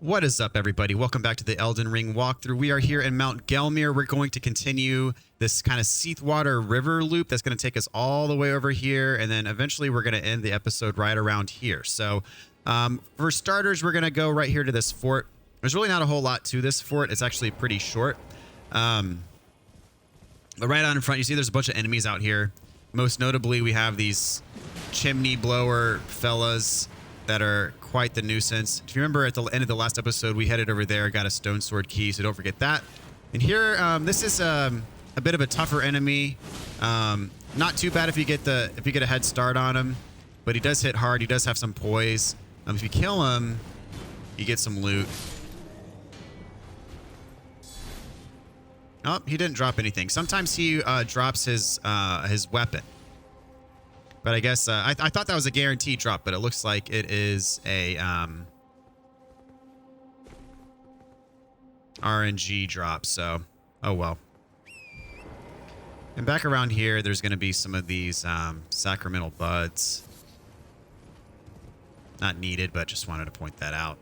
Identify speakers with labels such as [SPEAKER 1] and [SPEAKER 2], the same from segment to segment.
[SPEAKER 1] What is up, everybody? Welcome back to the Elden Ring walkthrough. We are here in Mount Gelmir. We're going to continue this kind of Seathwater River loop that's going to take us all the way over here, and then eventually we're going to end the episode right around here. So for starters, we're going to go right here to this fort. There's really not a whole lot to this fort. It's actually pretty short. But right out in front, you see there's a bunch of enemies out here. Most notably, we have these chimney blower fellas that are quite the nuisance. If you remember at the end of the last episode, we headed over there, got a stone sword key, so don't forget that. And here, this is a bit of a tougher enemy. Not too bad if you get a head start on him, but he does hit hard. He does have some poise. If you kill him, you get some loot. Oh, he didn't drop anything. Sometimes he drops his weapon. But I guess I thought that was a guaranteed drop, but it looks like it is a RNG drop. So, oh well. And back around here, there's going to be some of these sacramental buds. Not needed, but just wanted to point that out.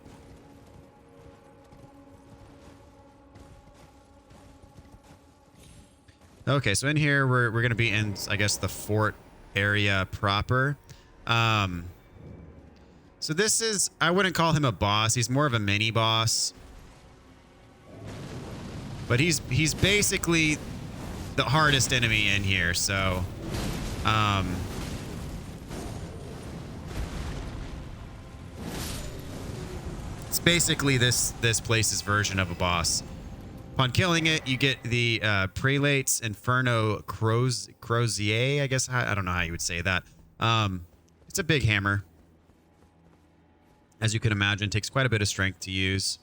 [SPEAKER 1] Okay, so in here, we're going to be in, I guess, the fort area proper. So this is, I wouldn't call him a boss. He's more of a mini boss. But he's basically the hardest enemy in here. So it's basically this place's version of a boss. Upon killing it, you get the Prelate's Inferno Crozier, I guess. I don't know how you would say that. It's a big hammer. As you can imagine, it takes quite a bit of strength to use.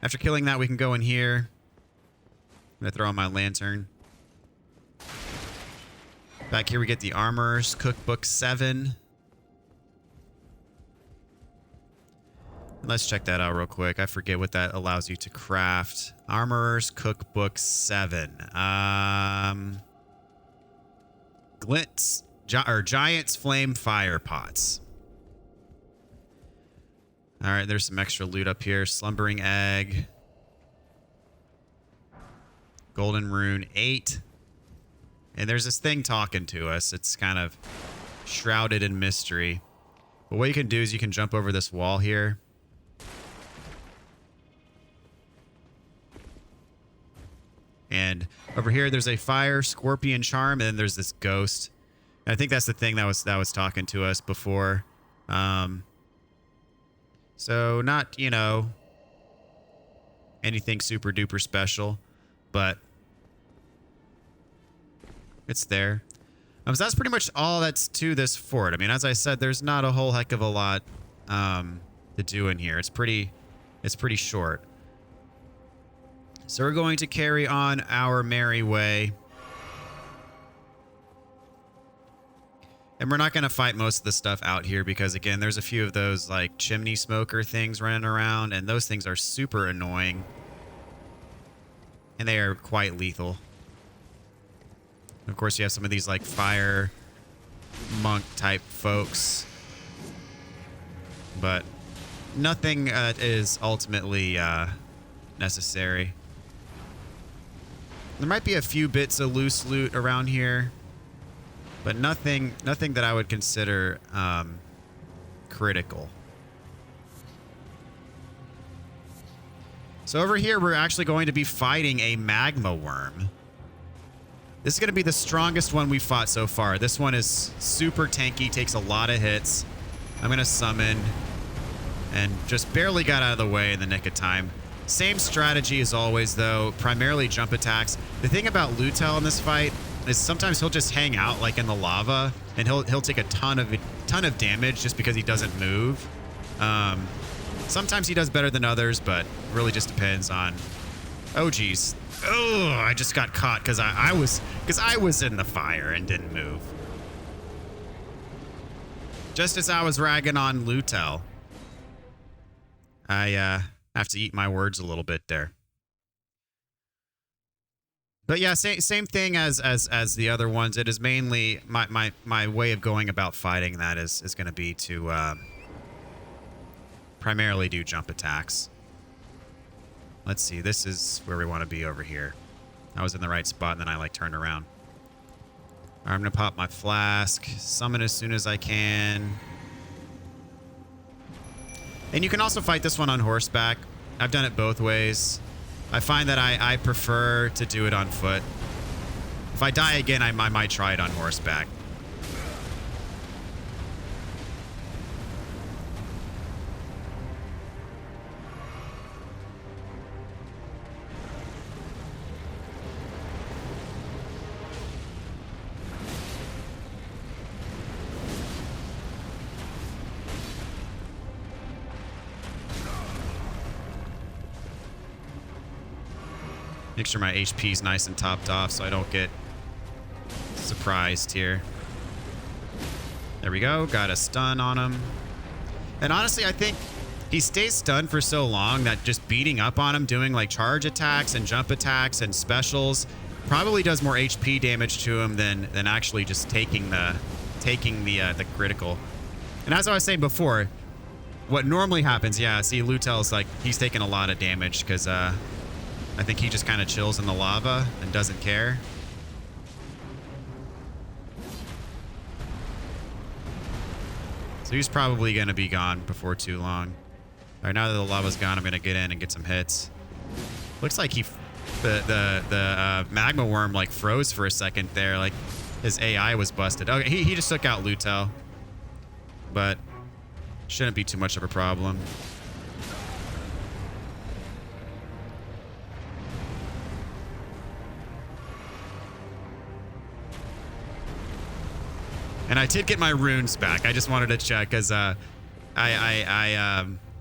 [SPEAKER 1] After killing that, we can go in here. I'm going to throw on my lantern. Back here, we get the Armorer's Cookbook 7. Let's check that out real quick. I forget what that allows you to craft. Armorer's Cookbook 7. Glint's Giant's Flame Fire Pots. All right, there's some extra loot up here. Slumbering Egg. Golden Rune 8. And there's this thing talking to us. It's kind of shrouded in mystery. But what you can do is you can jump over this wall here. And over here, there's a fire scorpion charm, and then there's this ghost. And I think that's the thing that was talking to us before. So not, you know, anything super duper special, but it's there. So that's pretty much all that's to this fort. I mean, as I said, there's not a whole heck of a lot to do in here. It's pretty short. So we're going to carry on our merry way. And we're not going to fight most of the stuff out here because, again, there's a few of those, like, chimney smoker things running around, and those things are super annoying. And they are quite lethal. And of course, you have some of these, like, fire monk-type folks. But nothing is ultimately necessary. There might be a few bits of loose loot around here, but nothing that I would consider critical. So over here, we're actually going to be fighting a Magma Worm. This is going to be the strongest one we've fought so far. This one is super tanky, takes a lot of hits. I'm going to summon and just barely got out of the way in the nick of time. Same strategy as always, though. Primarily jump attacks. The thing about Lutel in this fight is sometimes he'll just hang out like in the lava, and he'll take a ton of damage just because he doesn't move. Sometimes he does better than others, but really just depends on. Oh geez. Oh, I just got caught because I was in the fire and didn't move. Just as I was ragging on Lutel, I have to eat my words a little bit there. But yeah, same thing as the other ones. It is mainly my way of going about fighting that is going to be to primarily do jump attacks. Let's see. This is where we want to be over here. I was in the right spot, and then I, like, turned around. All right, I'm going to pop my flask. Summon as soon as I can. And you can also fight this one on horseback. I've done it both ways. I find that I prefer to do it on foot. If I die again, I might try it on horseback. Make sure my HP's nice and topped off so I don't get surprised here. There we go. Got a stun on him. And honestly, I think he stays stunned for so long that just beating up on him, doing like charge attacks and jump attacks and specials, probably does more HP damage to him than actually just taking the critical. And as I was saying before, what normally happens, yeah, see, Lutel's like, he's taking a lot of damage because I think he just kind of chills in the lava and doesn't care. So he's probably going to be gone before too long. All right, now that the lava's gone, I'm going to get in and get some hits. Looks like the Magma Worm like froze for a second there. Like his AI was busted. Okay, he just took out Lutel. But shouldn't be too much of a problem. And I did get my runes back. I just wanted to check because I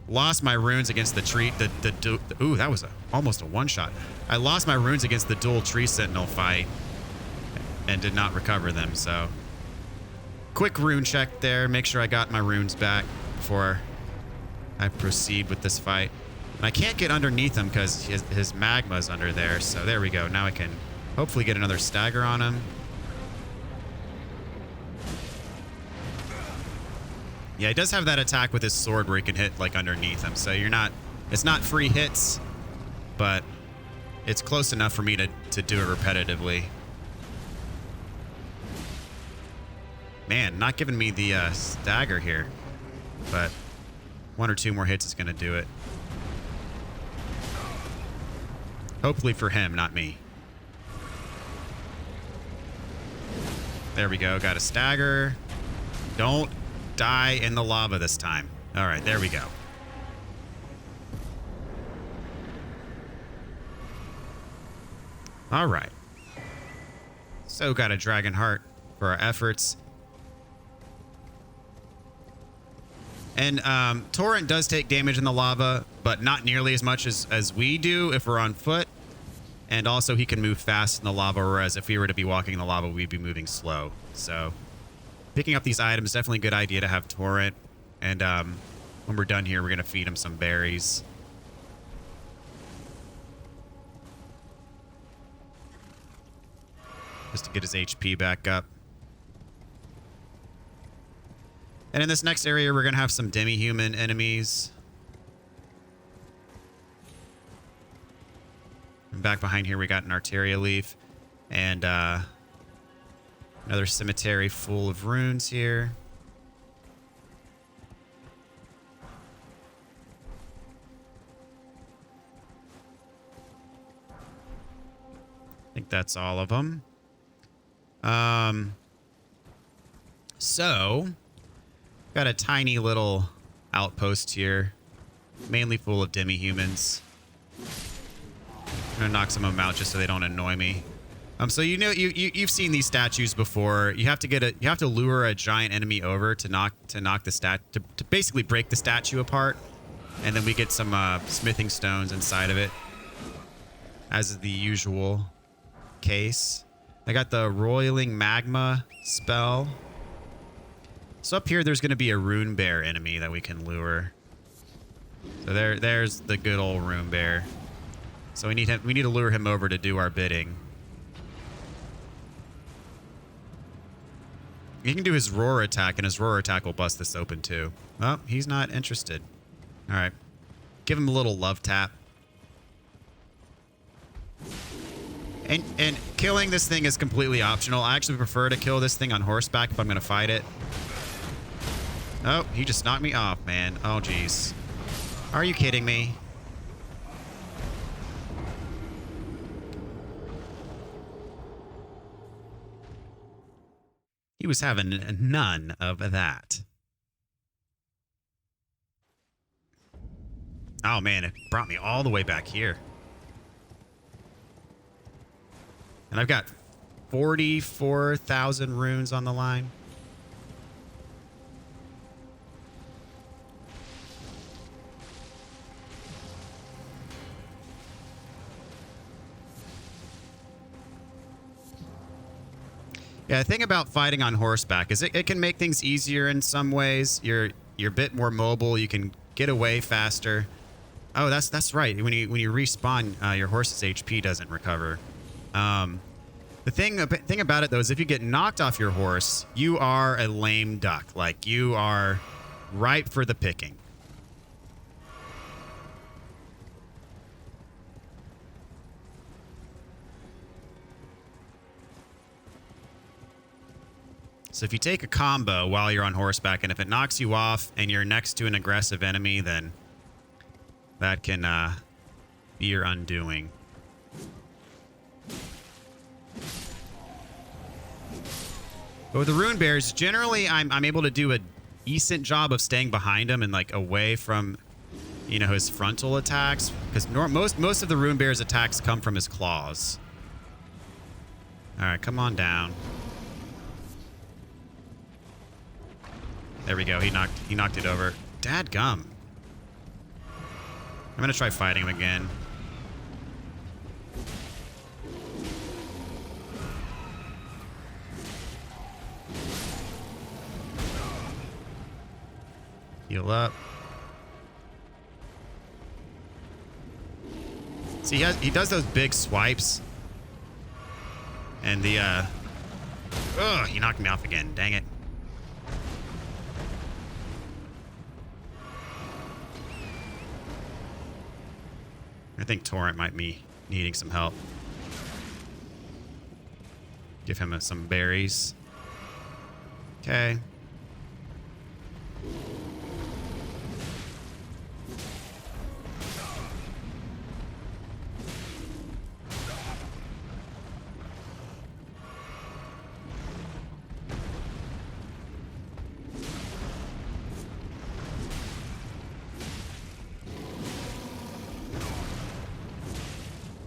[SPEAKER 1] lost my runes against the tree. Ooh, that was almost a one-shot. I lost my runes against the dual tree sentinel fight and did not recover them. So quick rune check there. Make sure I got my runes back before I proceed with this fight. And I can't get underneath him because his magma's under there. So there we go. Now I can hopefully get another stagger on him. Yeah, he does have that attack with his sword where he can hit like underneath him. So it's not free hits, but it's close enough for me to do it repetitively. Man, not giving me the stagger here, but one or two more hits is going to do it. Hopefully for him, not me. There we go. Got a stagger. Don't die in the lava this time. All right, there we go. All right. So got a dragon heart for our efforts. And Torrent does take damage in the lava, but not nearly as much as we do if we're on foot. And also he can move fast in the lava, whereas if we were to be walking in the lava, we'd be moving slow. So picking up these items, definitely a good idea to have Torrent. And when we're done here, we're going to feed him some berries. Just to get his HP back up. And in this next area, we're going to have some demi-human enemies. And back behind here, we got an Arteria Leaf. And another cemetery full of runes here. I think that's all of them. So got a tiny little outpost here, mainly full of demi-humans. I'm gonna knock some of them out just so they don't annoy me. So you know you've seen these statues before. You have to lure a giant enemy over to knock the to basically break the statue apart, and then we get some smithing stones inside of it, as is the usual case. I got the roiling magma spell. So up here, there's going to be a rune bear enemy that we can lure. So there's the good old rune bear. So we need to lure him over to do our bidding. He can do his roar attack, and his roar attack will bust this open too. Well, he's not interested. All right. Give him a little love tap. And killing this thing is completely optional. I actually prefer to kill this thing on horseback if I'm going to fight it. Oh, he just knocked me off, man. Oh, jeez. Are you kidding me? He was having none of that. Oh, man, it brought me all the way back here. And I've got 44,000 runes on the line. Yeah, the thing about fighting on horseback is it can make things easier in some ways. You're a bit more mobile. You can get away faster. Oh, that's right. When you respawn, your horse's HP doesn't recover. The thing about it though is if you get knocked off your horse, you are a lame duck. Like you are ripe for the picking. So if you take a combo while you're on horseback, and if it knocks you off and you're next to an aggressive enemy, then that can be your undoing. But with the rune bears, generally I'm able to do a decent job of staying behind him and like away from, you know, his frontal attacks, because most of the rune bear's attacks come from his claws. All right, come on down. There we go. He knocked it over. Dadgum. I'm gonna try fighting him again. Heal up. See, he does those big swipes. And the ugh, he knocked me off again. Dang it. I think Torrent might be needing some help. Give him some berries. Okay.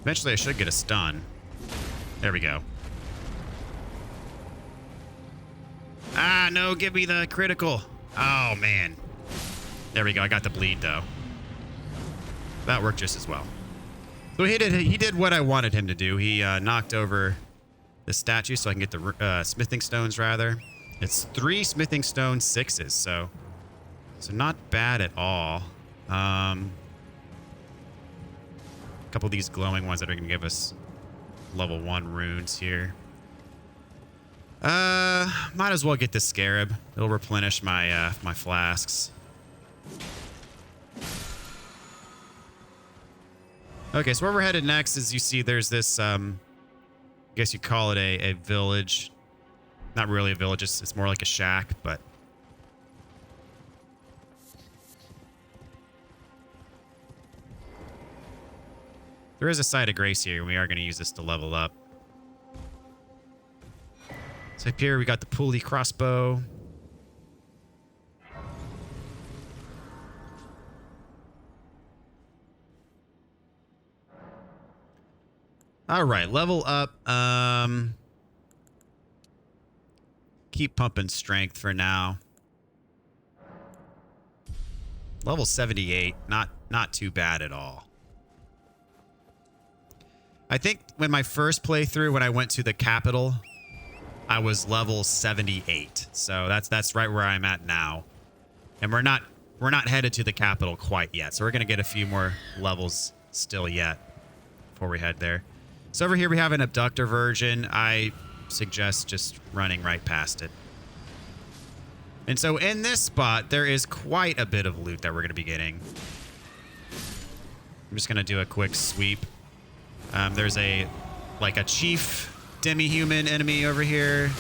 [SPEAKER 1] Eventually I should get a stun. There we go. Ah, no, give me the critical. Oh, man. There we go. I got the bleed, though. That worked just as well. So he did what I wanted him to do. He knocked over the statue so I can get the smithing stones, rather. It's 3 smithing stone 6s, so not bad at all. Couple of these glowing ones that are going to give us level 1 runes here. Might as well get the scarab. It'll replenish my my flasks. Okay, so where we're headed next is, you see there's this I guess you call it a village. Not really a village, it's more like a shack, but there is a site of grace here, and we are going to use this to level up. So up here, we got the pulley crossbow. All right, level up. Keep pumping strength for now. Level 78, not too bad at all. I think when my first playthrough, when I went to the capital, I was level 78. So that's right where I'm at now. And we're not headed to the capital quite yet. So we're going to get a few more levels still yet before we head there. So over here we have an abductor version. I suggest just running right past it. And so in this spot, there is quite a bit of loot that we're going to be getting. I'm just going to do a quick sweep. There's a like a chief demi-human enemy over here.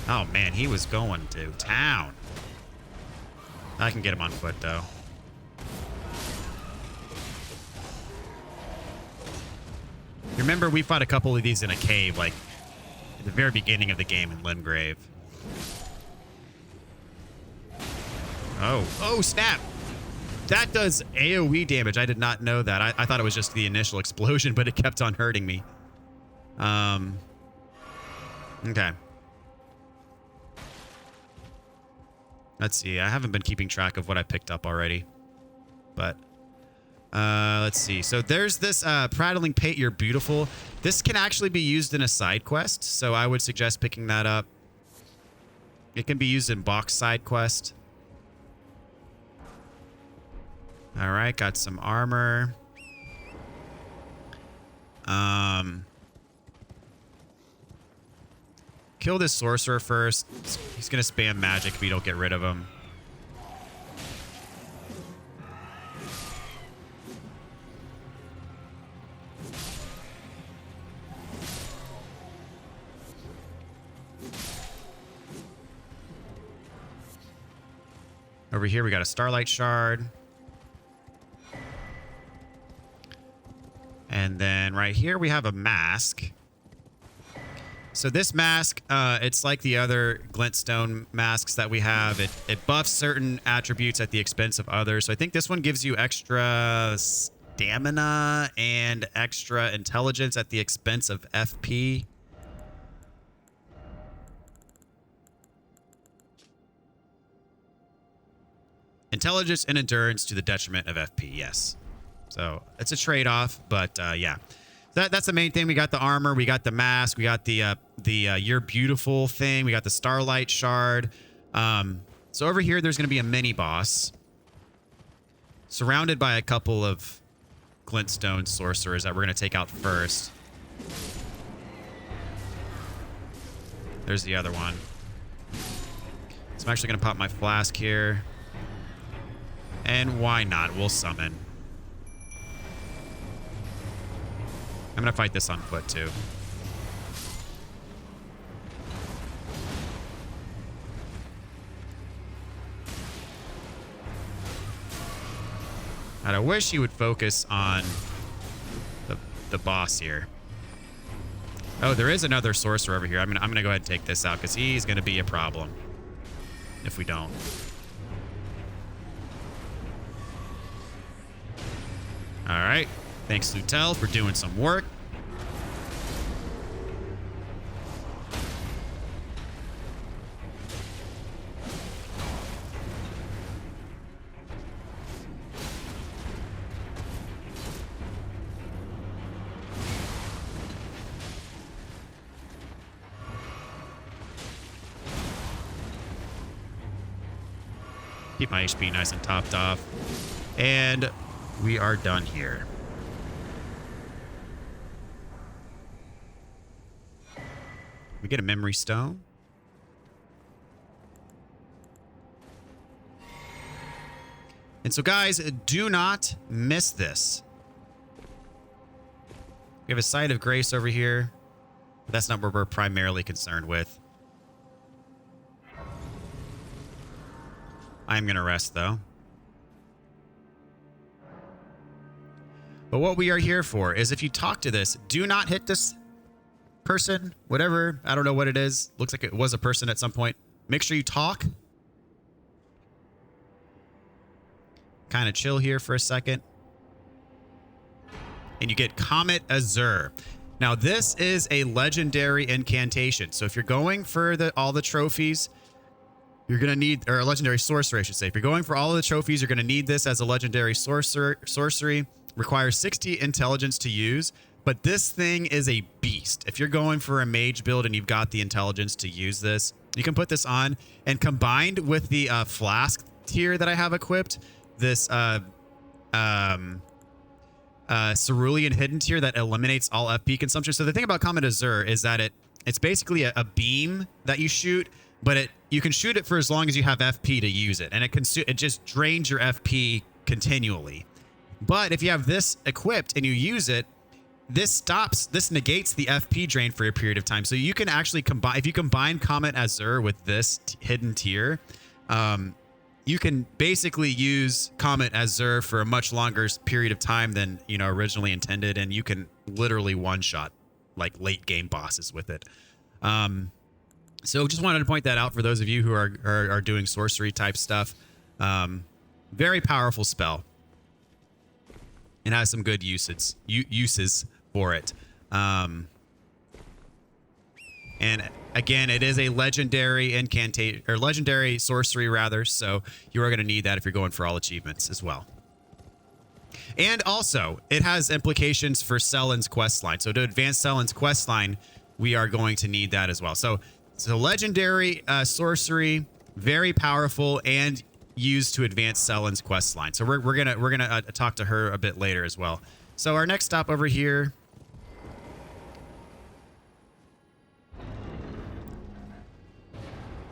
[SPEAKER 1] Oh man, he was going to town. I can get him on foot though. Remember, we fought a couple of these in a cave, like at the very beginning of the game in Limgrave. Oh, snap. That does AoE damage. I did not know that. I thought it was just the initial explosion, but it kept on hurting me. Okay. Let's see. I haven't been keeping track of what I picked up already. But, let's see. So there's this Prattling Pate, You're Beautiful. This can actually be used in a side quest, so I would suggest picking that up. It can be used in box side quest. All right, got some armor. Kill this sorcerer first. He's gonna spam magic if we don't get rid of him. Over here, we got a Starlight Shard. And then right here, we have a mask. So this mask, it's like the other glintstone masks that we have. It buffs certain attributes at the expense of others. So I think this one gives you extra stamina and extra intelligence at the expense of FP. Intelligence and endurance to the detriment of FP, yes. So it's a trade-off, but yeah. That's the main thing. We got the armor, we got the mask, we got the You're Beautiful thing, we got the Starlight Shard. So over here, there's going to be a mini-boss surrounded by a couple of glintstone sorcerers that we're going to take out first. There's the other one. So I'm actually going to pop my flask here. And why not? We'll summon. I'm going to fight this on foot, too. And I wish he would focus on the boss here. Oh, there is another sorcerer over here. I'm gonna go ahead and take this out because he's going to be a problem if we don't. All right. Thanks, Lutel, for doing some work. Keep my HP nice and topped off. And we are done here. We get a memory stone. And so, guys, do not miss this. We have a Site of Grace over here. But that's not what we're primarily concerned with. I'm going to rest, though. But what we are here for is if you talk to this, do not hit this person, whatever. I don't know what it is. Looks like it was a person at some point. Make sure you talk. Kind of chill here for a second. And you get Comet Azure. Now, this is a legendary incantation. So if you're going for all the trophies, you're going to need, or a legendary sorcery, I should say. If you're going for all of the trophies, you're going to need this as a legendary sorcery. Requires 60 intelligence to use. But this thing is a beast. If you're going for a mage build and you've got the intelligence to use this, you can put this on. And combined with the flask tier that I have equipped, this Cerulean Hidden tier that eliminates all FP consumption. So the thing about Comet Azure is that it's basically a beam that you shoot, but you can shoot it for as long as you have FP to use it. And it just drains your FP continually. But if you have this equipped and you use it, this negates the FP drain for a period of time. So you can actually combine, if you combine Comet Azure with this hidden tier, you can basically use Comet Azure for a much longer period of time than, you know, originally intended. And you can literally one-shot like late game bosses with it. So just wanted to point that out for those of you who are doing sorcery type stuff. Very powerful spell. It has some good uses for it. And again, it is a legendary incantation, or legendary sorcery rather. So you are going to need that if you're going for all achievements as well. And also, it has implications for Sellen's quest line. So to advance Sellen's quest line, we are going to need that as well. So legendary sorcery, very powerful, and used to advance Sellen's quest line. So we're gonna talk to her a bit later as well. So our next stop over here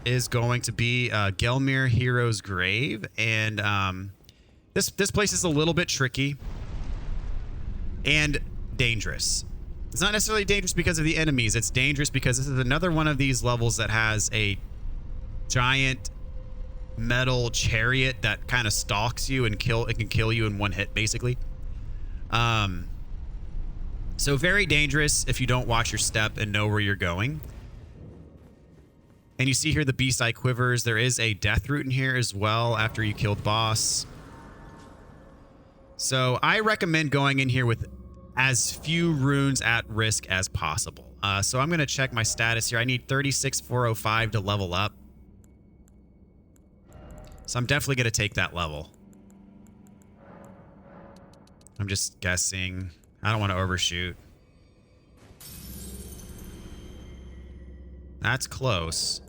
[SPEAKER 1] is going to be Gelmir Hero's Grave, and this place is a little bit tricky and dangerous. It's not necessarily dangerous because of the enemies. It's dangerous because this is another one of these levels that has a giant metal chariot that kind of stalks you and it can kill you in one hit, basically. So very dangerous if you don't watch your step and know where you're going. And you see here the beast eye quivers. There is a death root in here as well after you kill the boss. So I recommend going in here with as few runes at risk as possible. So I'm going to check my status here. I need 36,405 to level up. So I'm definitely going to take that level. I'm just guessing. I don't want to overshoot. That's close.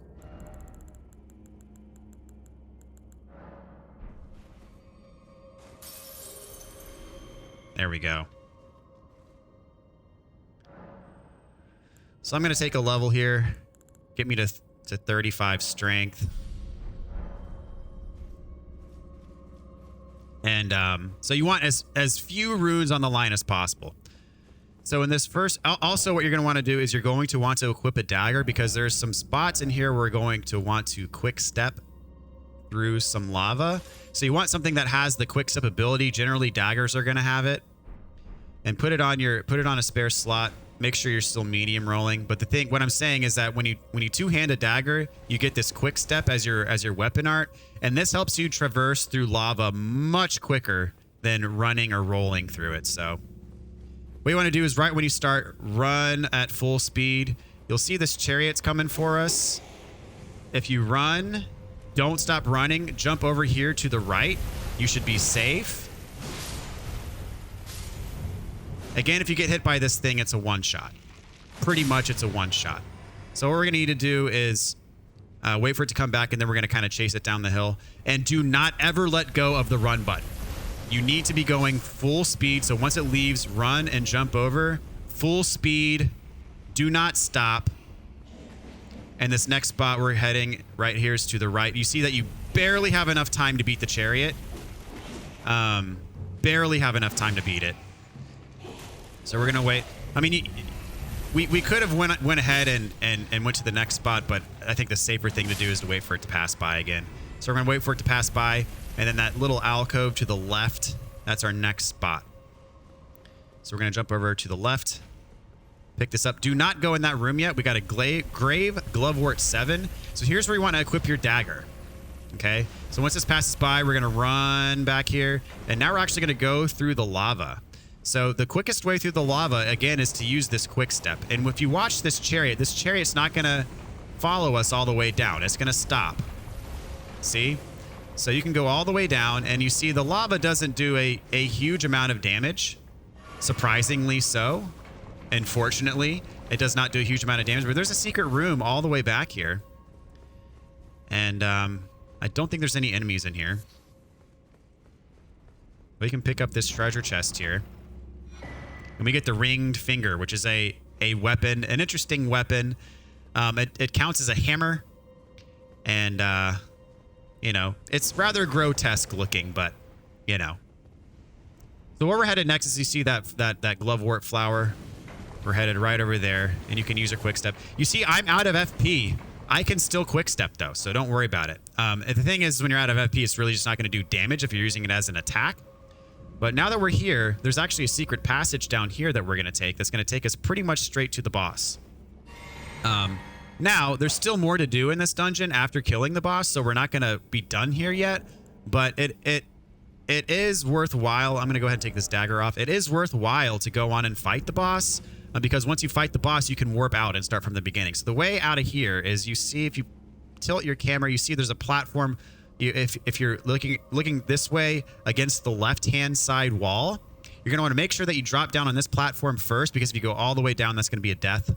[SPEAKER 1] There we go. So I'm going to take a level here. Get me to 35 strength. And so you want as few runes on the line as possible. So in this first, also what you're going to want to do is you're going to want to equip a dagger, because there's some spots in here where we're going to want to quick step through some lava. So you want something that has the quick step ability. Generally daggers are going to have it. And put it on a spare slot. Make sure you're still medium rolling. But what I'm saying is that when you two-hand a dagger, you get this quick step as your weapon art, and this helps you traverse through lava much quicker than running or rolling through it. So what you want to do is right when you start, run at full speed. You'll see this chariot's coming for us. If you run, don't stop running. Jump over here to the right. You should be safe. Again, if you get hit by this thing, it's a one-shot. Pretty much it's a one-shot. So what we're going to need to do is wait for it to come back, and then we're going to kind of chase it down the hill. And do not ever let go of the run button. You need to be going full speed. So once it leaves, run and jump over. Full speed. Do not stop. And this next spot we're heading right here is to the right. You see that you barely have enough time to beat the chariot. Barely have enough time to beat it. So we're going to wait. I mean, we could have went ahead and went to the next spot, but I think the safer thing to do is to wait for it to pass by again. So we're going to wait for it to pass by, and then that little alcove to the left, that's our next spot. So we're going to jump over to the left, pick this up. Do not go in that room yet. We got a Grave Glovewort 7. So here's where you want to equip your dagger. Okay? So once this passes by, we're going to run back here, and now we're actually going to go through the lava. So the quickest way through the lava, again, is to use this quick step. And if you watch this chariot's not going to follow us all the way down. It's going to stop. See? So you can go all the way down, and you see the lava doesn't do a huge amount of damage. Surprisingly so. Unfortunately, it does not do a huge amount of damage. But there's a secret room all the way back here. And I don't think there's any enemies in here. But you can pick up this treasure chest here. And we get the ringed finger, which is a weapon, an interesting weapon. It counts as a hammer. And, you know, it's rather grotesque looking, but, you know. So where we're headed next is you see that glovewort flower. We're headed right over there, and you can use a quick step. You see, I'm out of FP. I can still quick step though, so don't worry about it. The thing is, when you're out of FP, it's really just not going to do damage if you're using it as an attack. But now that we're here, there's actually a secret passage down here that we're going to take that's going to take us pretty much straight to the boss. Now, there's still more to do in this dungeon after killing the boss, so we're not going to be done here yet. But it is worthwhile. I'm going to go ahead and take this dagger off. It is worthwhile to go on and fight the boss, because once you fight the boss, you can warp out and start from the beginning. So the way out of here is, you see, if you tilt your camera, you see there's a platform. If you're looking this way against the left-hand side wall, you're going to want to make sure that you drop down on this platform first, because if you go all the way down, that's going to be a death.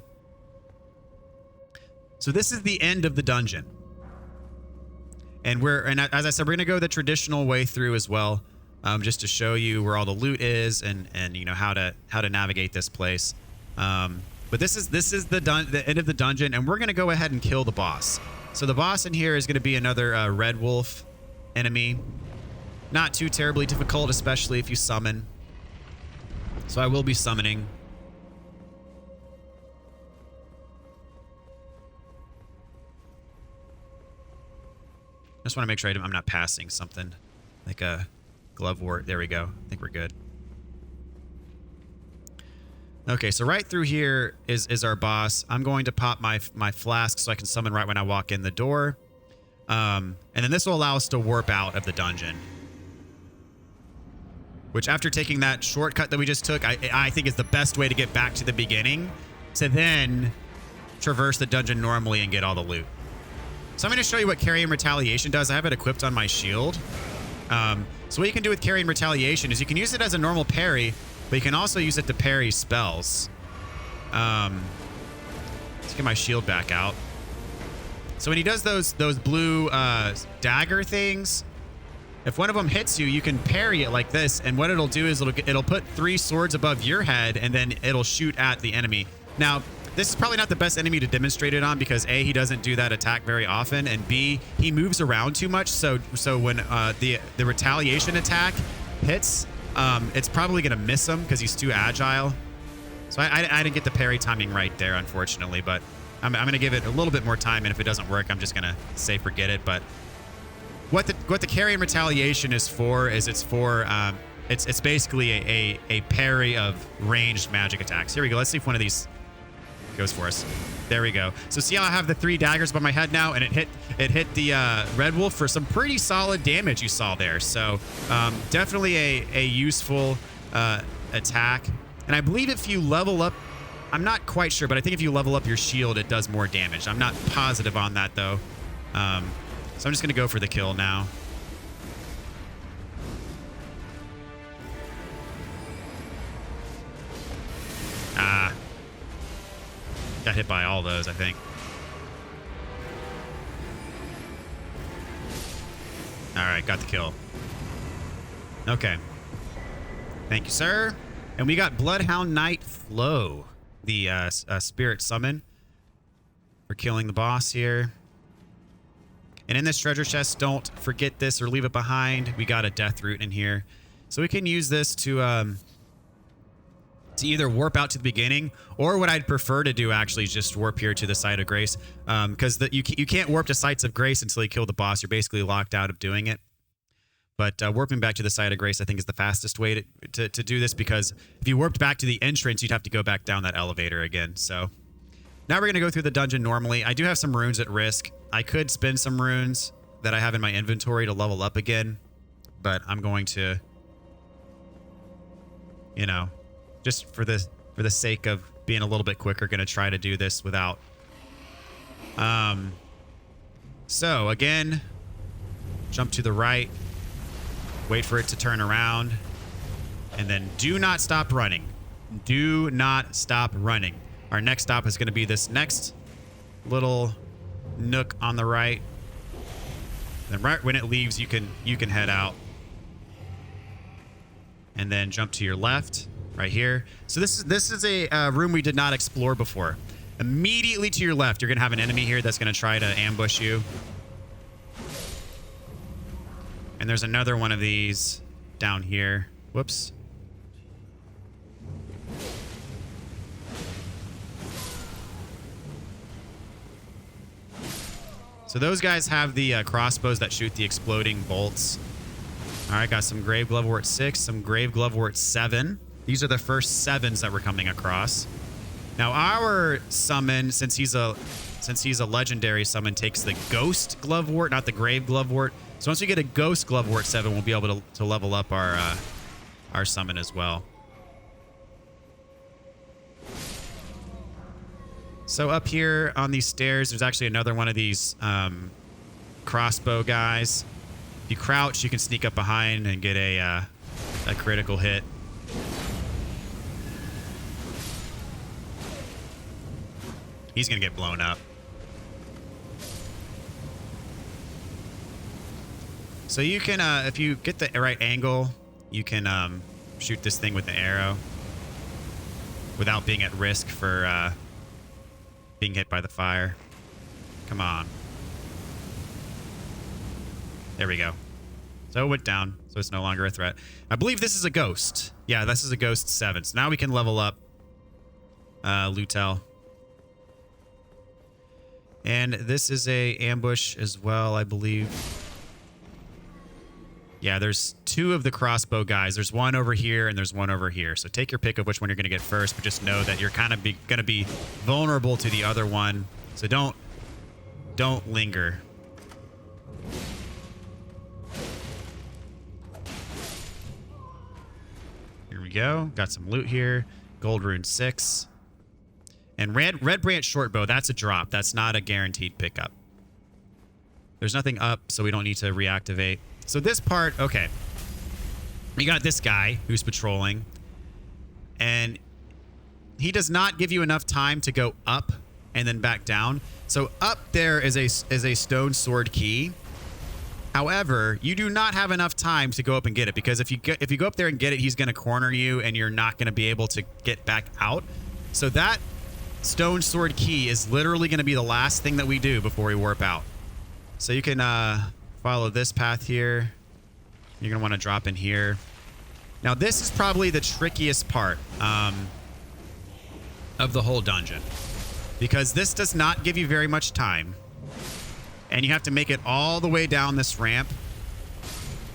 [SPEAKER 1] So this is the end of the dungeon. And as I said, we're going to go the traditional way through as well, just to show you where all the loot is and you know how to navigate this place. But this is the end of the dungeon, and we're going to go ahead and kill the boss. So the boss in here is going to be another red wolf enemy. Not too terribly difficult, especially if you summon. So I will be summoning. Just want to make sure I'm not passing something like a glovewort. There we go. I think we're good. Okay, so right through here is our boss. I'm going to pop my flask so I can summon right when I walk in the door. And then this will allow us to warp out of the dungeon. Which, after taking that shortcut that we just took, I think is the best way to get back to the beginning, to then traverse the dungeon normally and get all the loot. So I'm going to show you what Carry and Retaliation does. I have it equipped on my shield. So what you can do with Carry and Retaliation is you can use it as a normal parry, but you can also use it to parry spells. Let's get my shield back out. So when he does those blue dagger things, if one of them hits you, you can parry it like this, and what it'll do is it'll put 3 swords above your head, and then it'll shoot at the enemy. Now, this is probably not the best enemy to demonstrate it on, because A, he doesn't do that attack very often, and B, he moves around too much. So when the retaliation attack hits, it's probably going to miss him because he's too agile. So I didn't get the parry timing right there, unfortunately, but I'm going to give it a little bit more time, and if it doesn't work, I'm just going to say forget it. But what the Carry and Retaliation is for is it's basically a parry of ranged magic attacks. Here we go. Let's see if one of these goes for us. There we go. So see how I have the 3 daggers above my head now, and it hit the red wolf for some pretty solid damage you saw there. So definitely a useful attack. And I believe if you level up, I'm not quite sure, but I think if you level up your shield, it does more damage. I'm not positive on that though. So I'm just gonna go for the kill now. Got hit by all those, I think. All right, got the kill. Okay. Thank you, sir. And we got Bloodhound Knight Flow, the spirit summon for killing the boss here. And in this treasure chest, don't forget this or leave it behind. We got a death root in here. So we can use this to either warp out to the beginning, or what I'd prefer to do actually is just warp here to the Site of Grace, because you can't warp to Sites of Grace until you kill the boss. You're basically locked out of doing it. But warping back to the Site of Grace, I think, is the fastest way to do this, because if you warped back to the entrance, you'd have to go back down that elevator again. So now we're going to go through the dungeon normally. I do have some runes at risk. I could spend some runes that I have in my inventory to level up again, but I'm going to, you know, just for the sake of being a little bit quicker, going to try to do this without. So again, jump to the right, wait for it to turn around, and then do not stop running. Do not stop running. Our next stop is going to be this next little nook on the right. Then right when it leaves, you can head out, and then jump to your left. Right here. So this is a room we did not explore before. Immediately to your left, you're going to have an enemy here that's going to try to ambush you. And there's another one of these down here. Whoops. So those guys have the crossbows that shoot the exploding bolts. All right, got some Grave Glovewort 6, some Grave Glovewort 7. These are the first 7s that we're coming across. Now our summon, since he's a legendary summon, takes the Ghost Glovewort, not the Grave Glovewort. So once we get a Ghost Glovewort 7, we'll be able to level up our summon as well. So up here on these stairs, there's actually another one of these crossbow guys. If you crouch, you can sneak up behind and get a critical hit. He's going to get blown up. So you can, if you get the right angle, you can shoot this thing with the arrow without being at risk for being hit by the fire. Come on. There we go. So it went down, so it's no longer a threat. I believe this is a ghost. Yeah, this is a ghost 7. So now we can level up Lutel. And this is a ambush as well, I believe. Yeah, there's 2 of the crossbow guys. There's one over here and there's one over here. So take your pick of which one you're going to get first, but just know that you're kind of going to be vulnerable to the other one. So don't linger. Here we go. Got some loot here. Gold rune 6. And red branch shortbow, that's a drop. That's not a guaranteed pickup. There's nothing up, so we don't need to reactivate. So this part, okay. We got this guy who's patrolling. And he does not give you enough time to go up and then back down. So up there is a stone sword key. However, you do not have enough time to go up and get it, because if you go up there and get it, he's going to corner you and you're not going to be able to get back out. So that stone sword key is literally going to be the last thing that we do before we warp out. So you can follow this path here. You're going to want to drop in here. Now this is probably the trickiest part of the whole dungeon, because this does not give you very much time. And you have to make it all the way down this ramp.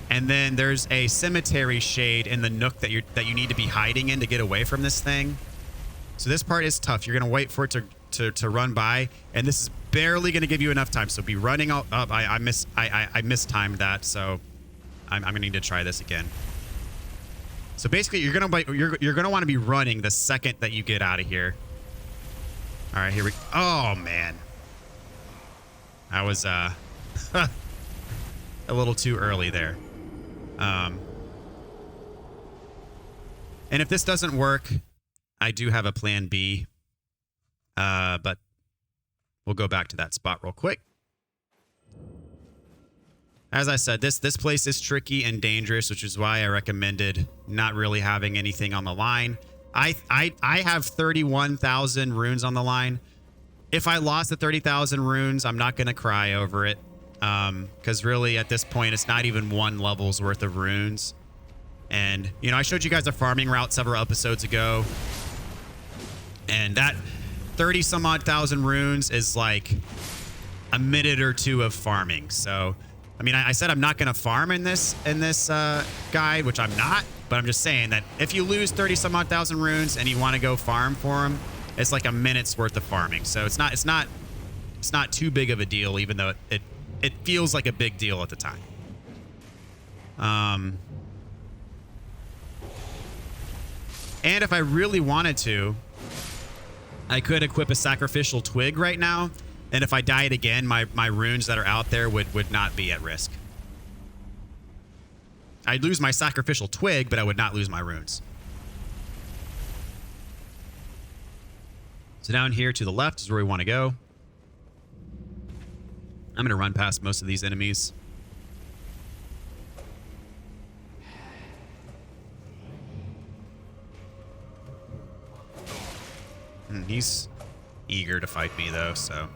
[SPEAKER 1] And then there's a cemetery shade in the nook that you need to be hiding in to get away from this thing. So this part is tough. You're going to wait for it to run by, and this is barely going to give you enough time. So be running up. I mistimed that, so I'm going to need to try this again. So basically, you're going to want to be running the second that you get out of here. All right, here we go. Oh man, I was a little too early there. And if this doesn't work, I do have a plan B, but we'll go back to that spot real quick. As I said, this place is tricky and dangerous, which is why I recommended not really having anything on the line. I have 31,000 runes on the line. If I lost the 30,000 runes, I'm not going to cry over it, because really at this point, it's not even 1 level's worth of runes. And, you know, I showed you guys a farming route several episodes ago. And that 30 some odd thousand runes is like a minute or 2 of farming. So, I mean, I said I'm not going to farm in this guide, which I'm not. But I'm just saying that if you lose 30 some odd thousand runes and you want to go farm for them, it's like a minute's worth of farming. So it's not too big of a deal, even though it feels like a big deal at the time. And if I really wanted to, I could equip a sacrificial twig right now, and if I died again, my runes that are out there would not be at risk. I'd lose my sacrificial twig, but I would not lose my runes. So down here to the left is where we want to go. I'm going to run past most of these enemies. He's eager to fight me, though, so.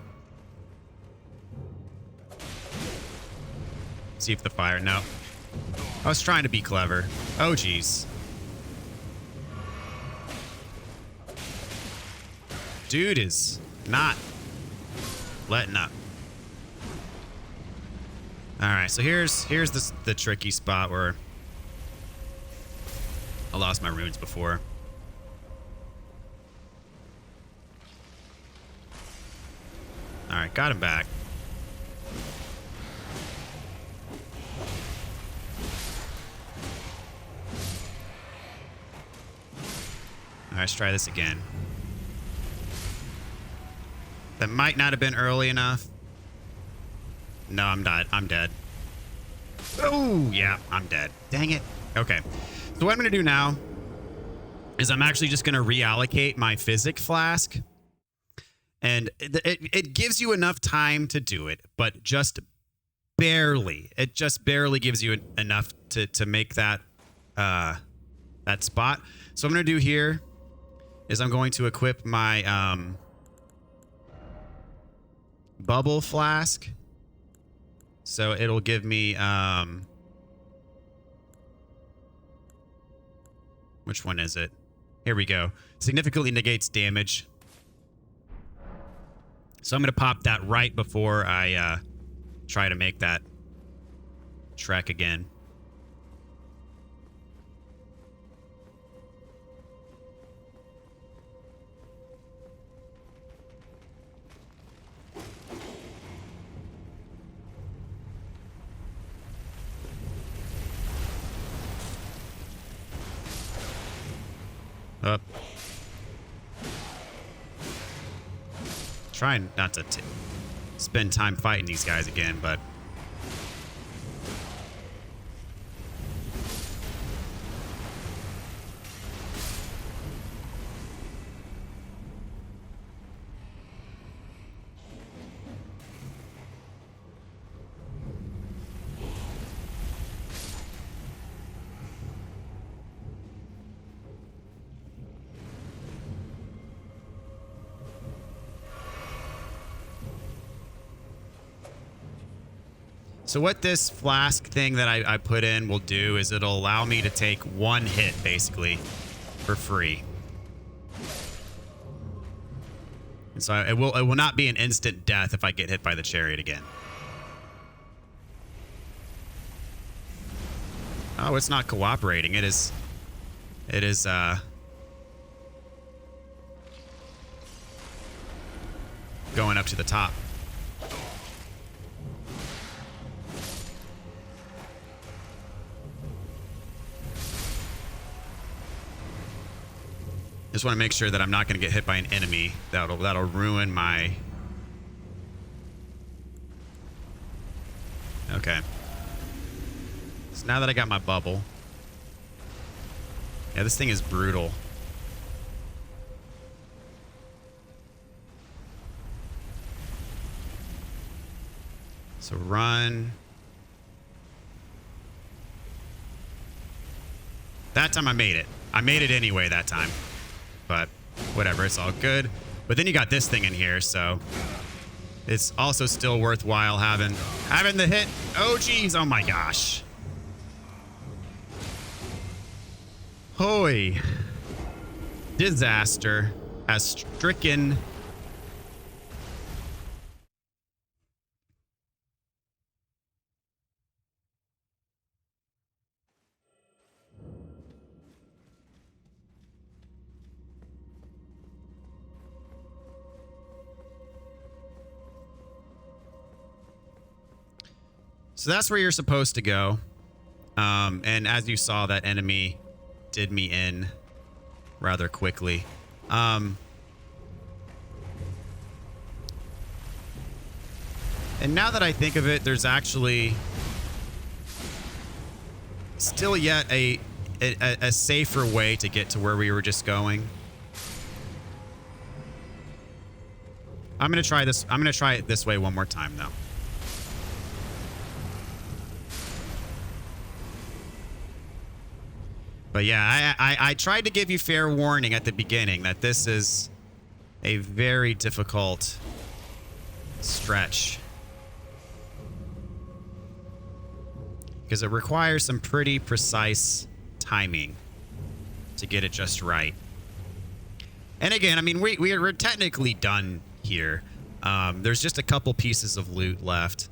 [SPEAKER 1] See if the fire... No. I was trying to be clever. Oh, geez. Dude is not letting up. All right, so here's the tricky spot where I lost my runes before. All right, got him back. All right, let's try this again. That might not have been early enough. No, I'm not. I'm dead. Oh, yeah, I'm dead. Dang it. Okay. So what I'm going to do now is I'm actually just going to reallocate my physic flask. And it gives you enough time to do it, but just barely. It just barely gives you enough to make that that spot. So what I'm going to do here is I'm going to equip my bubble flask. So it'll give me which one is it? Here we go. Significantly negates damage. So I'm going to pop that right before I try to make that trek again. Up. Trying not to spend time fighting these guys again, but so what this flask thing that I put in will do is it'll allow me to take one hit, basically, for free. And so it will not be an instant death if I get hit by the chariot again. Oh, it's not cooperating. It is going up to the top. Just want to make sure that I'm not going to get hit by an enemy. That'll ruin my... Okay. So now that I got my bubble... Yeah, this thing is brutal. So run. That time I made it. I made it anyway that time. But whatever, it's all good. But then you got this thing in here, so it's also still worthwhile having the hit. Oh geez, oh my gosh. Hoy. Disaster has stricken. So that's where you're supposed to go. And as you saw, that enemy did me in rather quickly. And now that I think of it, there's actually still yet a safer way to get to where we were just going. I'm going to try this. I'm going to try it this way one more time, though. But yeah, I tried to give you fair warning at the beginning that this is a very difficult stretch. Because it requires some pretty precise timing to get it just right. And again, I mean, we're technically done here. There's just a couple pieces of loot left.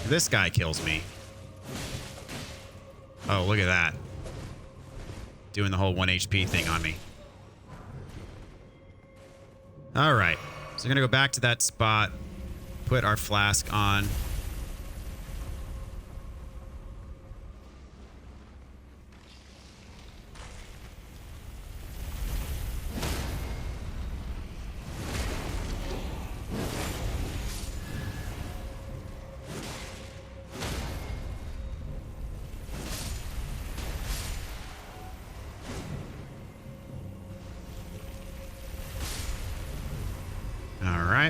[SPEAKER 1] This guy kills me. Oh, look at that. Doing the whole 1 HP thing on me. All right. So we're going to go back to that spot. Put our flask on.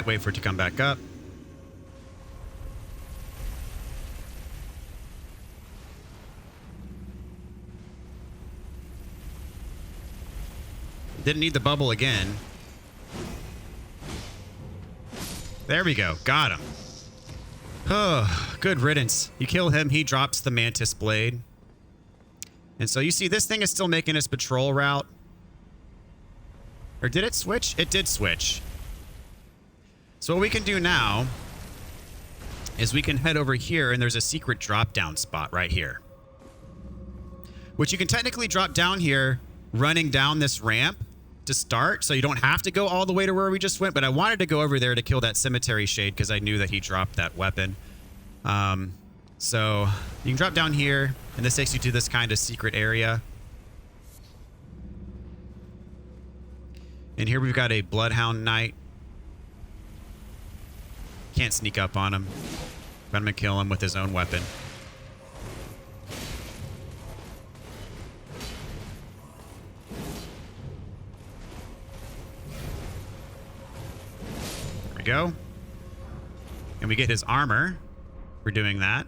[SPEAKER 1] Wait for it to come back up. Didn't need the bubble again. There we go. Got him. Oh, good riddance. You kill him, he drops the Mantis Blade. And so you see this thing is still making its patrol route. Or did it switch? It did switch. So what we can do now is we can head over here, and there's a secret drop-down spot right here. Which you can technically drop down here, running down this ramp to start, so you don't have to go all the way to where we just went, but I wanted to go over there to kill that cemetery shade because I knew that he dropped that weapon. So you can drop down here, and this takes you to this kind of secret area. And here we've got a Bloodhound Knight. Can't sneak up on him, but I'm gonna kill him with his own weapon. There we go. And we get his armor for doing that.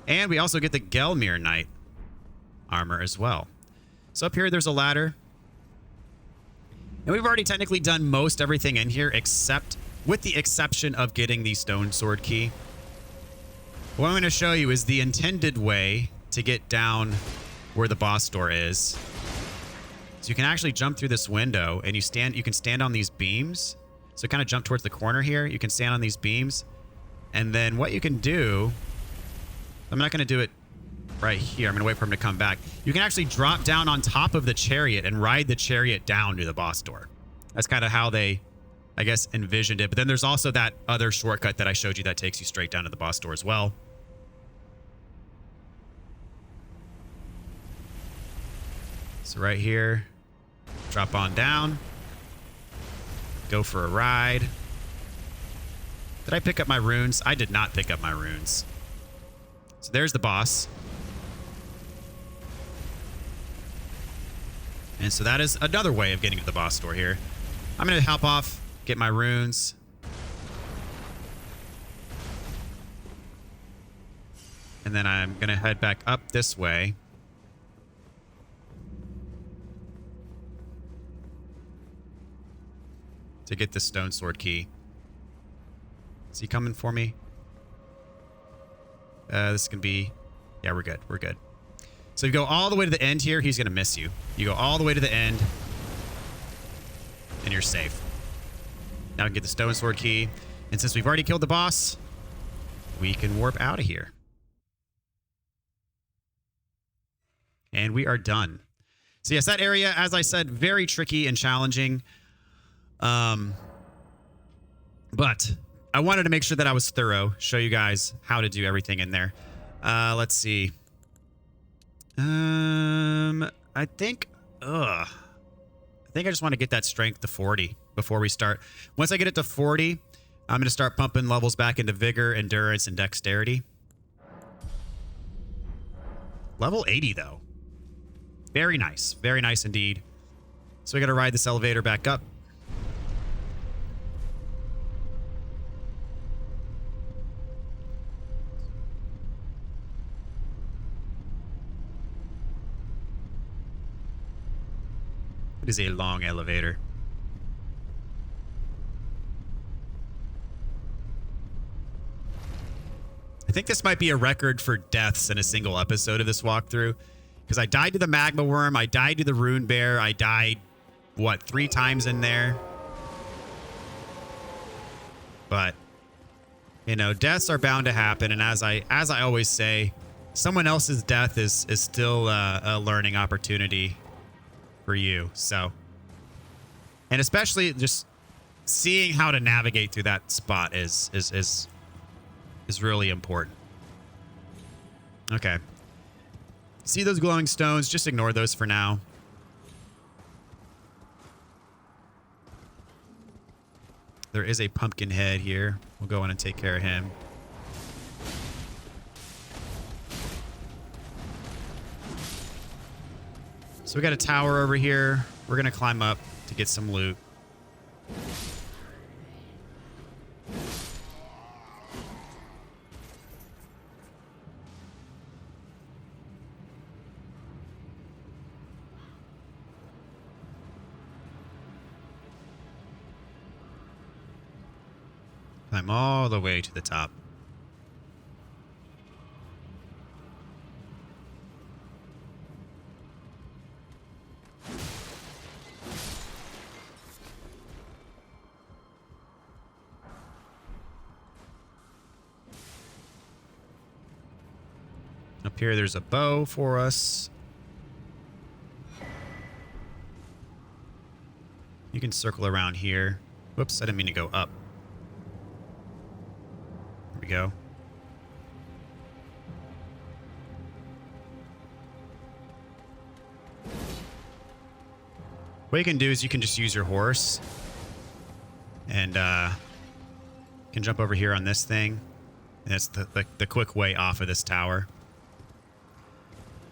[SPEAKER 1] And we also get the Gelmir Knight armor as well. So up here, there's a ladder. And we've already technically done most everything in here except with the exception of getting the stone sword key. What I'm going to show you is the intended way to get down where the boss door is. So you can actually jump through this window, and you can stand on these beams. So kind of jump towards the corner here. You can stand on these beams. And then what you can do, I'm not going to do it right here. I'm going to wait for him to come back. You can actually drop down on top of the chariot and ride the chariot down to the boss door. That's kind of how they, I guess, envisioned it. But then there's also that other shortcut that I showed you that takes you straight down to the boss door as well. So right here, drop on down, go for a ride. Did I pick up my runes? I did not pick up my runes. So there's the boss. And so that is another way of getting to the boss door here. I'm going to hop off, get my runes. And then I'm going to head back up this way. To get the stone sword key. Is he coming for me? This can be... Yeah, we're good. We're good. So you go all the way to the end here, he's going to miss you. You go all the way to the end, and you're safe. Now we can get the stone sword key. And since we've already killed the boss, we can warp out of here. And we are done. So yes, that area, as I said, very tricky and challenging. But I wanted to make sure that I was thorough, show you guys how to do everything in there. Let's see. I think I just want to get that strength to 40 before we start. Once I get it to 40, I'm going to start pumping levels back into vigor, endurance, and dexterity. Level 80 though. Very nice. Very nice indeed. So we got to ride this elevator back up. It is a long elevator. I think this might be a record for deaths in a single episode of this walkthrough. Because I died to the Magma Worm, I died to the Rune Bear, I died, what, 3 times in there? But, you know, deaths are bound to happen, and as I always say, someone else's death is still a learning opportunity for you. So, and especially just seeing how to navigate through that spot is really important. Okay. See those glowing stones? Just ignore those for now. There is a pumpkin head here. We'll go in and take care of him. So we got a tower over here. We're going to climb up to get some loot. Climb all the way to the top. Up here, there's a bow for us. You can circle around here. Whoops, I didn't mean to go up. There we go. What you can do is you can just use your horse and can jump over here on this thing. And that's the quick way off of this tower.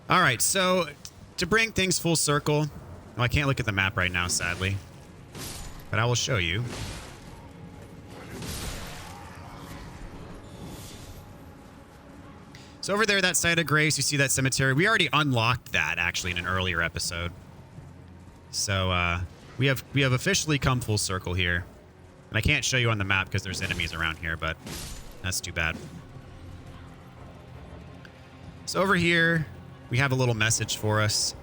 [SPEAKER 1] All right, so to bring things full circle, well, I can't look at the map right now, sadly, but I will show you. So over there, that site of grace, you see that cemetery. We already unlocked that actually in an earlier episode. So we have officially come full circle here, and I can't show you on the map because there's enemies around here, but that's too bad. So over here, we have a little message for us.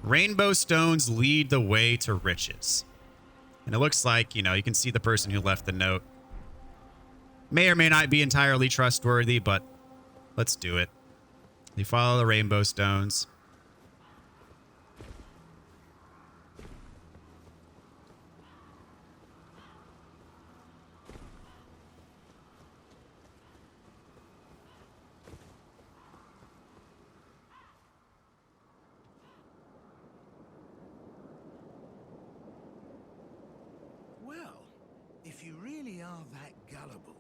[SPEAKER 1] Rainbow stones lead the way to riches. And it looks like, you know, you can see the person who left the note. May or may not be entirely trustworthy, but let's do it. You follow the rainbow stones.
[SPEAKER 2] Well, if you really are that gullible.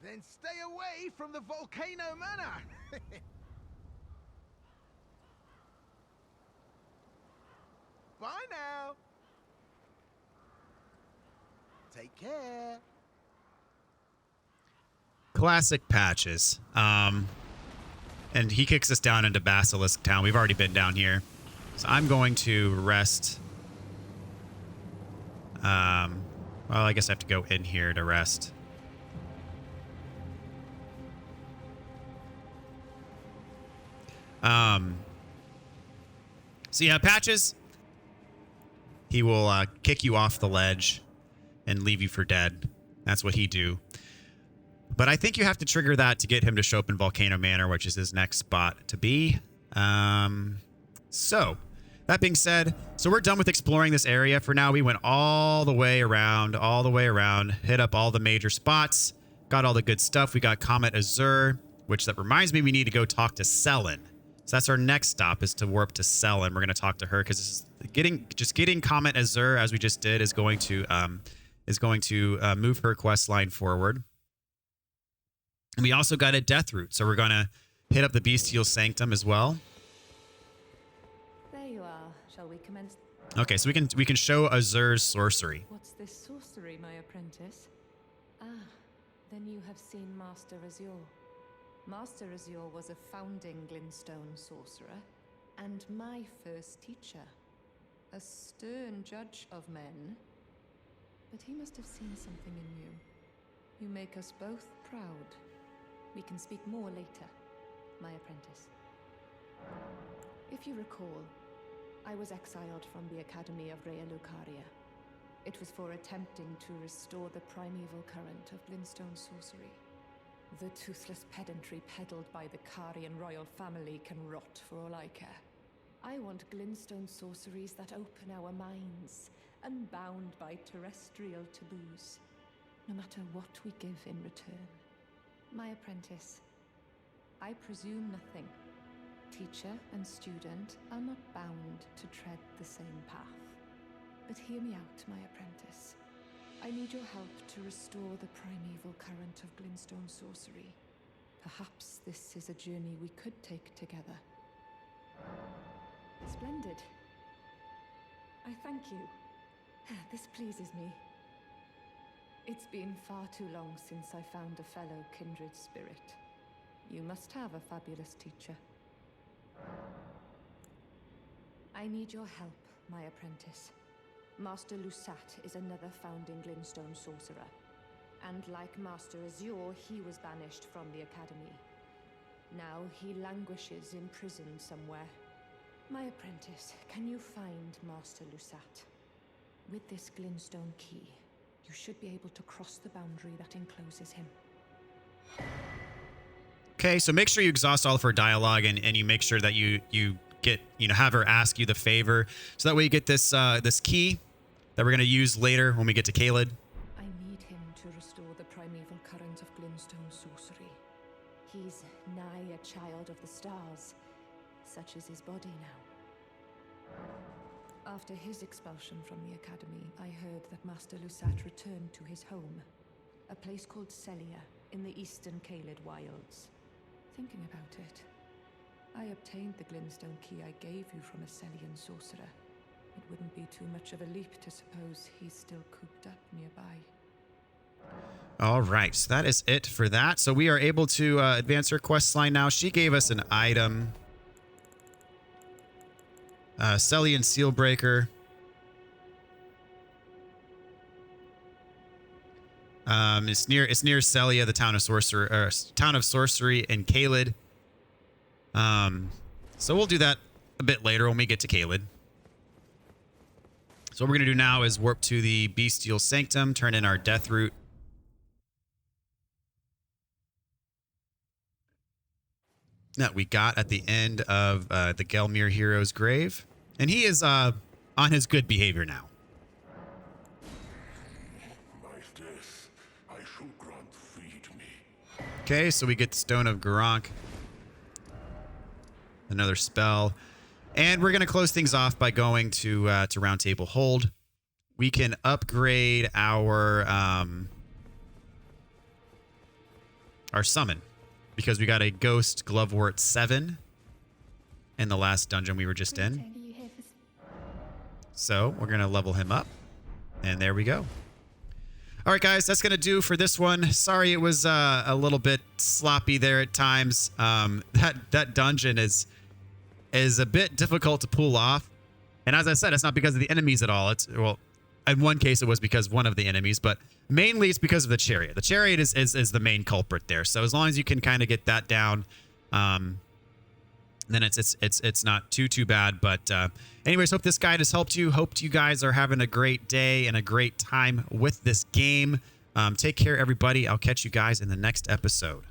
[SPEAKER 2] Then stay away from the volcano manor. Bye now. Take care.
[SPEAKER 1] Classic Patches. And he kicks us down into Basilisk Town. We've already been down here. So I'm going to rest. Well, I guess I have to go in here to rest. So yeah, Patches, he will kick you off the ledge and leave you for dead. That's what he do. But I think you have to trigger that to get him to show up in Volcano Manor, which is his next spot to be. So that being said, so we're done with exploring this area for now. We went all the way around, hit up all the major spots, got all the good stuff. We got Comet Azure, which that reminds me we need to go talk to Selen. So that's our next stop, is to warp to Selen. We're going to talk to her because getting Comet Azure as we just did is going to move her quest line forward. And we also got a death route, so we're going to hit up the Bestial Sanctum as well.
[SPEAKER 3] There you are. Shall we commence?
[SPEAKER 1] Okay, so we can show Azure's sorcery.
[SPEAKER 3] What's this sorcery, my apprentice? Ah, then you have seen Master Azure. Master Azure was a founding Glintstone sorcerer. And my first teacher. A stern judge of men. But he must have seen something in you. You make us both proud. We can speak more later, my apprentice. If you recall, I was exiled from the Academy of Rea Lucaria. It was for attempting to restore the primeval current of Glintstone sorcery. The toothless pedantry peddled by the Carian royal family can rot for all I care. I want Glintstone sorceries that open our minds, unbound by terrestrial taboos, no matter what we give in return. My apprentice, I presume nothing. Teacher and student are not bound to tread the same path. But hear me out, my apprentice. I need your help to restore the primeval current of Glintstone sorcery. Perhaps this is a journey we could take together. Splendid. I thank you. This pleases me. It's been far too long since I found a fellow kindred spirit. You must have a fabulous teacher. I need your help, my apprentice. Master Lusat is another founding Glintstone sorcerer. And like Master Azure, he was banished from the Academy. Now he languishes in prison somewhere. My apprentice, can you find Master Lusat? With this Glintstone key, you should be able to cross the boundary that encloses him.
[SPEAKER 1] Okay, so make sure you exhaust all of her dialogue and you make sure that you get, have her ask you the favor. So that way you get this this key that we're going to use later when we get to Caelid.
[SPEAKER 3] I need him to restore the primeval current of Glintstone sorcery. He's nigh a child of the stars. Such is his body now. After his expulsion from the Academy, I heard that Master Lusat returned to his home, a place called Celia in the eastern Caelid wilds. Thinking about it, I obtained the Glintstone key I gave you from a Celian sorcerer. It wouldn't be too much of a leap to suppose he's still cooped up nearby.
[SPEAKER 1] All right, so that is it for that. So we are able to advance her quest line now. She gave us an item. Celian Sealbreaker. It's near Celia, the town of sorcery in Caelid. So we'll do that a bit later when we get to Caelid. So what we're gonna do now is warp to the Bestial Sanctum, turn in our death root. That we got at the end of the Gelmir hero's grave. And he is on his good behavior now.
[SPEAKER 4] My death, I shall grant feed me.
[SPEAKER 1] Okay, so we get the Stone of Garank. Another spell. And we're going to close things off by going to Round Table Hold. We can upgrade our summon, because we got a Ghost Glovewort 7 in the last dungeon we were just in. So we're going to level him up. And there we go. All right, guys, that's going to do for this one. Sorry it was a little bit sloppy there at times. That dungeon is a bit difficult to pull off. And as I said, it's not because of the enemies at all. It's, well, in one case it was because one of the enemies, but mainly it's because of the chariot. The chariot is the main culprit there. So as long as you can kind of get that down, then it's not too bad. But anyways, hope this guide has helped you. Hope you guys are having a great day and a great time with this game. Take care, everybody. I'll catch you guys in the next episode.